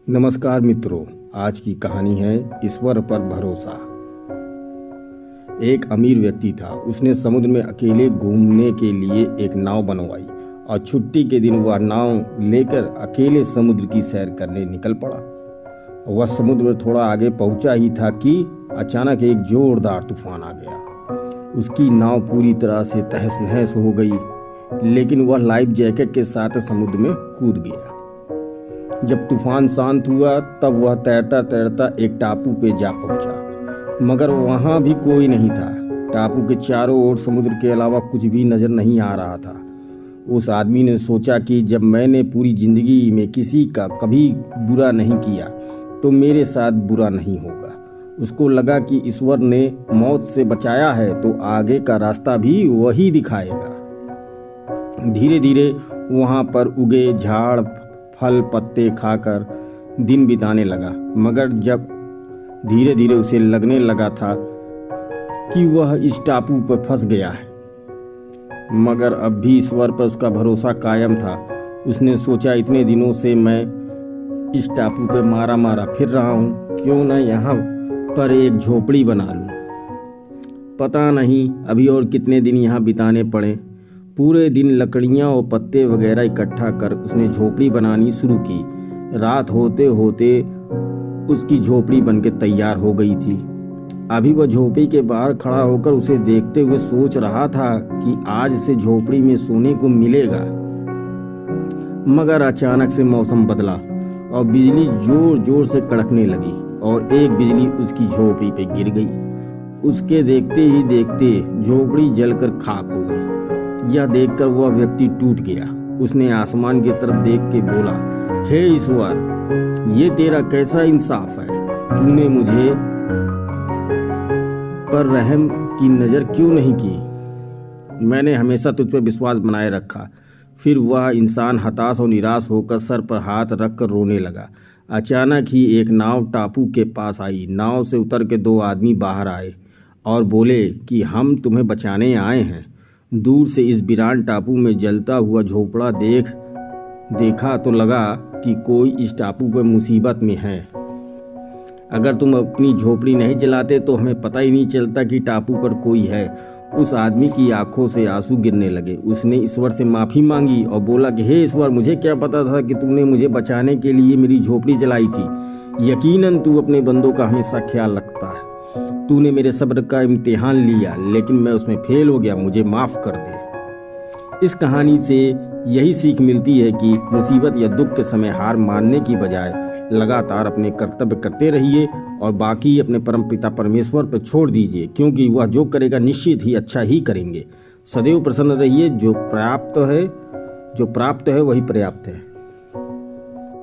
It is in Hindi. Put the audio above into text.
नमस्कार मित्रों, आज की कहानी है ईश्वर पर भरोसा। एक अमीर व्यक्ति था। उसने समुद्र में अकेले घूमने के लिए एक नाव बनवाई और छुट्टी के दिन वह नाव लेकर अकेले समुद्र की सैर करने निकल पड़ा। वह समुद्र में थोड़ा आगे पहुंचा ही था कि अचानक एक जोरदार तूफान आ गया। उसकी नाव पूरी तरह से तहस नहस हो गई, लेकिन वह लाइफ जैकेट के साथ समुद्र में कूद गया। जब तूफान शांत हुआ तब वह तैरता तैरता एक टापू पे जा पहुंचा, मगर वहां भी कोई नहीं था। टापू के चारों ओर समुद्र के अलावा कुछ भी नजर नहीं आ रहा था। उस आदमी ने सोचा कि जब मैंने पूरी जिंदगी में किसी का कभी बुरा नहीं किया तो मेरे साथ बुरा नहीं होगा। उसको लगा कि ईश्वर ने मौत से बचाया है तो आगे का रास्ता भी वही दिखाएगा। धीरे धीरे वहां पर उगे झाड़ फल पत्ते खाकर दिन बिताने लगा, मगर जब धीरे धीरे उसे लगने लगा था कि वह इस टापू पर फंस गया है, मगर अब भी ईश्वर पर उसका भरोसा कायम था। उसने सोचा, इतने दिनों से मैं इस टापू पर मारा मारा फिर रहा हूँ, क्यों न यहाँ पर एक झोपड़ी बना लूँ। पता नहीं अभी और कितने दिन यहाँ बिताने पड़े। पूरे दिन लकड़ियाँ और पत्ते वगैरह इकट्ठा कर उसने झोपड़ी बनानी शुरू की। रात होते होते उसकी झोपड़ी बनके तैयार हो गई थी। अभी वह झोपड़ी के बाहर खड़ा होकर उसे देखते हुए सोच रहा था कि आज से झोपड़ी में सोने को मिलेगा, मगर अचानक से मौसम बदला और बिजली जोर जोर से कड़कने लगी और एक बिजली उसकी झोपड़ी पे गिर गई। उसके देखते ही देखते झोपड़ी जलकर खाक हो गई। यह देखकर वह व्यक्ति टूट गया। उसने आसमान की तरफ देख के बोला, हे ईश्वर, ये तेरा कैसा इंसाफ है? तूने मुझे पर रहम की नजर क्यों नहीं की? मैंने हमेशा तुझ पर विश्वास बनाए रखा। फिर वह इंसान हताश और निराश होकर सर पर हाथ रखकर रोने लगा। अचानक ही एक नाव टापू के पास आई। नाव से उतर के दो आदमी बाहर आए और बोले कि हम तुम्हें बचाने आए हैं। दूर से इस वीरान टापू में जलता हुआ झोपड़ा देखा तो लगा कि कोई इस टापू पर मुसीबत में है। अगर तुम अपनी झोपड़ी नहीं जलाते तो हमें पता ही नहीं चलता कि टापू पर कोई है। उस आदमी की आंखों से आंसू गिरने लगे। उसने ईश्वर से माफी मांगी और बोला कि हे ईश्वर, मुझे क्या पता था कि तुमने मुझे बचाने के लिए मेरी झोपड़ी जलाई थी। यकीनन तू अपने बंदों का हमेशा ख्याल रखता है। तूने मेरे सब्र का इम्तिहान लिया, लेकिन मैं उसमें फेल हो गया, मुझे माफ कर दे। इस कहानी से यही सीख मिलती है कि मुसीबत या दुख के समय हार मानने की बजाय लगातार अपने कर्तव्य करते रहिए और बाकी अपने परमपिता परमेश्वर पर छोड़ दीजिए, क्योंकि वह जो करेगा निश्चित ही अच्छा ही करेंगे। सदैव प्रसन्न रहिए। जो प्राप्त है वही पर्याप्त है।